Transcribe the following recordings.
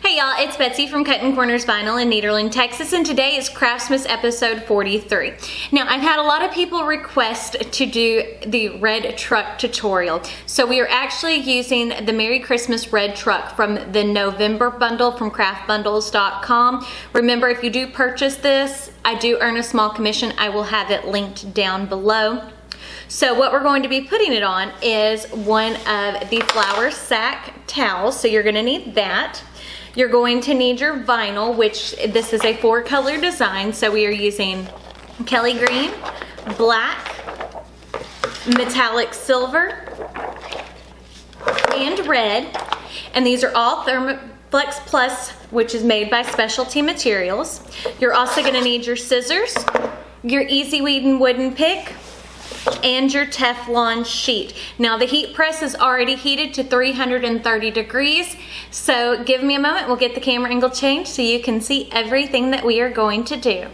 Hey y'all, it's Betsy from Cuttin Corners Vinyl in Nederland, Texas, and today is Craftmas episode 43. Now, I've had a lot of people request to do the red truck tutorial. So we are actually using the Merry Christmas red truck from the November bundle from craftbundles.com. Remember, if you do purchase this, I do earn a small commission. I will have it linked down below. So what we're going to be putting it on is one of the flour sack towels. So you're gonna need that. You're going to need your vinyl, which this is a 4-color design. So we are using Kelly green, black, metallic silver, and red. And these are all Thermoflex Plus, which is made by Specialty Materials. You're also gonna need your scissors, your Easy Weeding wooden pick, and your Teflon sheet. Now the heat press is already heated to 330 degrees, so give me a moment, we'll get the camera angle changed so you can see everything that we are going to do.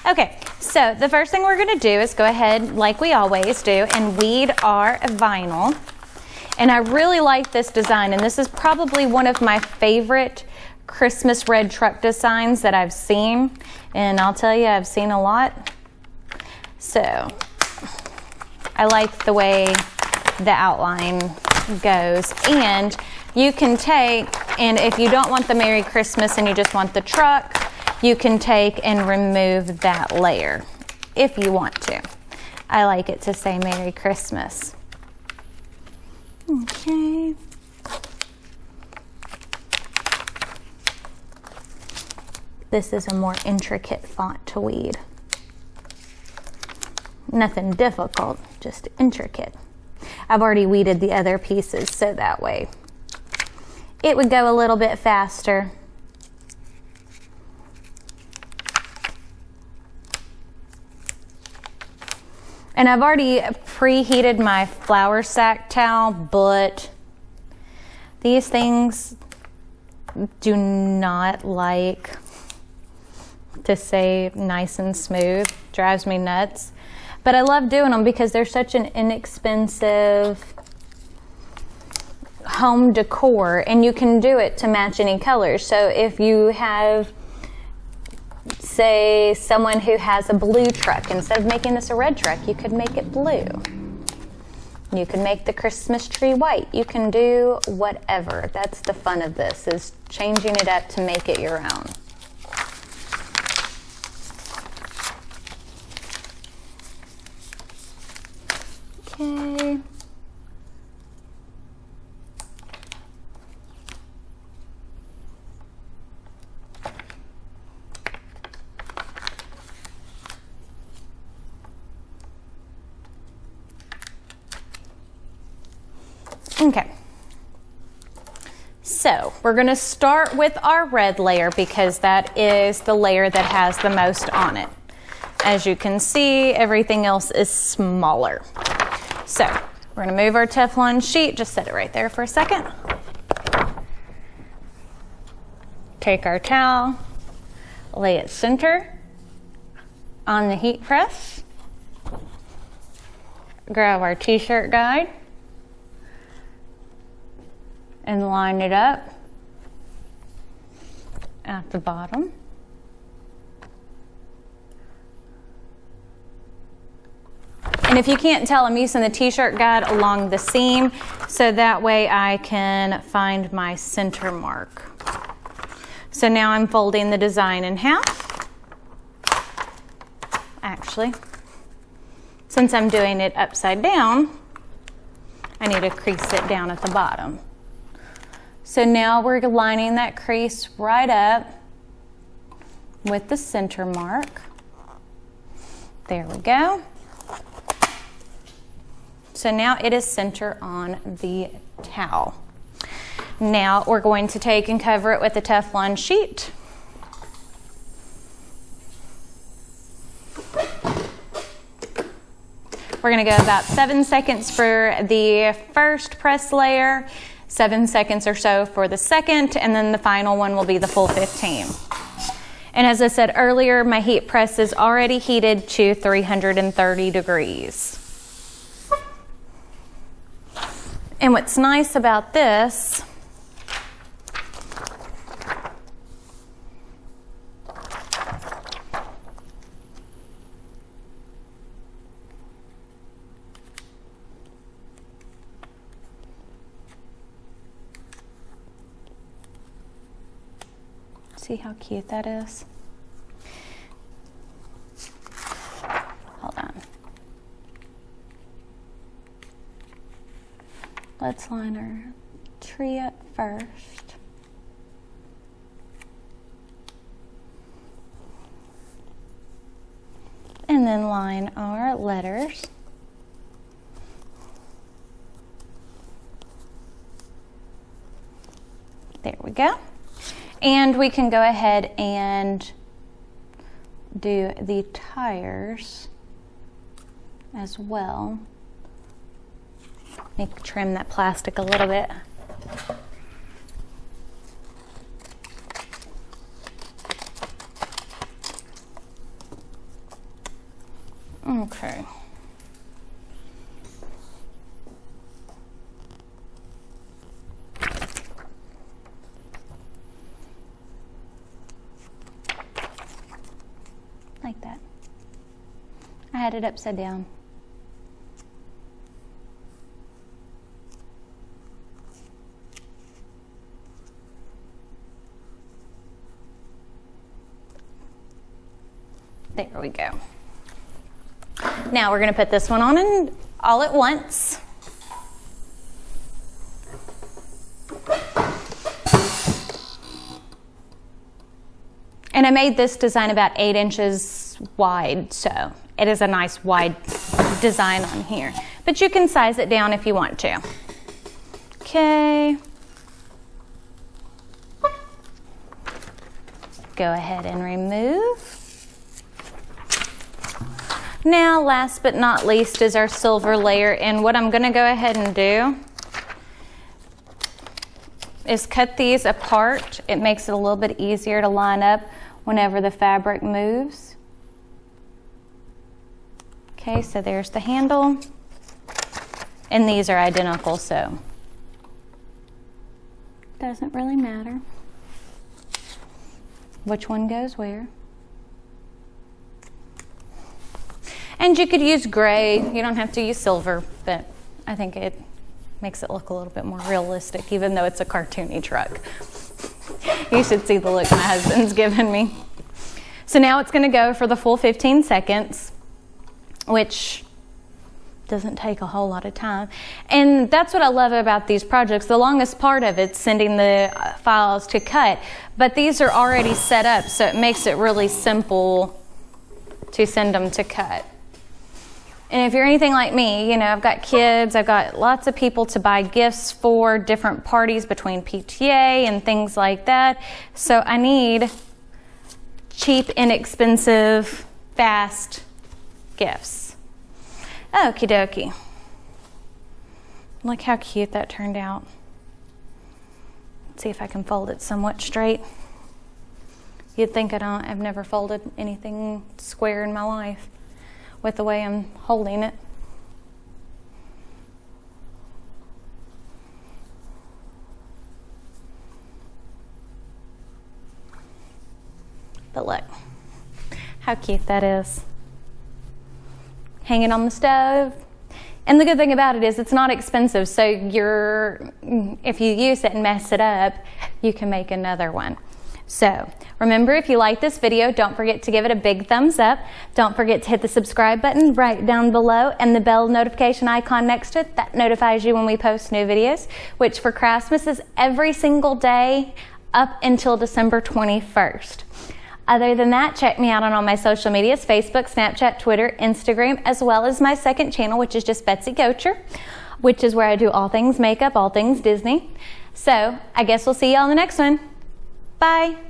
Okay, so the first thing we're gonna do is go ahead, like we always do, and weed our vinyl. And I really like this design, and this is probably one of my favorite Christmas red truck designs that I've seen. And I'll tell you, I've seen a lot. So I like the way the outline goes. And you can take, and if you don't want the Merry Christmas and you just want the truck, you can take and remove that layer if you want to. I like it to say Merry Christmas. Okay. This is a more intricate font to weed. Nothing difficult, just intricate. I've already weeded the other pieces so that way it would go a little bit faster. And I've already preheated my flour sack towel, but these things do not like to say nice and smooth. Drives me nuts. But I love doing them because they're such an inexpensive home decor, and you can do it to match any colors. So if you have, say, someone who has a blue truck, instead of making this a red truck, you could make it blue. You can make the Christmas tree white. You can do whatever. That's the fun of this, is changing it up to make it your own. Okay. Okay, so we're going to start with our red layer because that is the layer that has the most on it. As you can see, everything else is smaller. So we're going to move our Teflon sheet, just set it right there for a second. Take our towel, lay it center on the heat press, grab our t-shirt guide, and line it up at the bottom. And if you can't tell, I'm using the t-shirt guide along the seam so that way I can find my center mark. So now I'm folding the design in half. Actually, since I'm doing it upside down, I need to crease it down at the bottom. So now we're lining that crease right up with the center mark. There we go. So now it is center on the towel. Now we're going to take and cover it with a Teflon sheet. We're gonna go about 7 seconds for the first press layer, 7 seconds or so for the second, and then the final one will be the full 15. And as I said earlier, my heat press is already heated to 330 degrees. And what's nice about this see how cute that is? Hold on. Let's line our tree up first. And then line our letters. There we go. And we can go ahead and do the tires as well. Maybe trim that plastic a little bit. Okay. Like that. I had it upside down. There we go. Now we're going to put this one on and all at once. And I made this design about 8 inches wide, so it is a nice wide design on here. But you can size it down if you want to. Okay. Go ahead and remove. Now, last but not least is our silver layer, and what I'm going to go ahead and do is cut these apart. It makes it a little bit easier to line up whenever the fabric moves. Okay, so there's the handle, and these are identical, so doesn't really matter which one goes where. And you could use gray, you don't have to use silver, but I think it makes it look a little bit more realistic, even though it's a cartoony truck. You should see the look my husband's given me. So now it's gonna go for the full 15 seconds, which doesn't take a whole lot of time. And that's what I love about these projects. The longest part of it's sending the files to cut, but these are already set up, so it makes it really simple to send them to cut. And if you're anything like me, you know, I've got kids, I've got lots of people to buy gifts for, different parties between PTA and things like that. So I need cheap, inexpensive, fast gifts. Okie dokie. Look how cute that turned out. Let's see if I can fold it somewhat straight. You'd think I've never folded anything square in my life with the way I'm holding it. But look, how cute that is. Hanging on the stove. And the good thing about it is it's not expensive, so if you use it and mess it up, you can make another one. So remember, if you like this video, don't forget to give it a big thumbs up. Don't forget to hit the subscribe button right down below and the bell notification icon next to it. That notifies you when we post new videos, which for Craftmas is every single day up until December 21st. Other than that, check me out on all my social medias, Facebook, Snapchat, Twitter, Instagram, as well as my second channel, which is just Betsy Gocher, which is where I do all things makeup, all things Disney. So I guess we'll see you on the next one. Bye.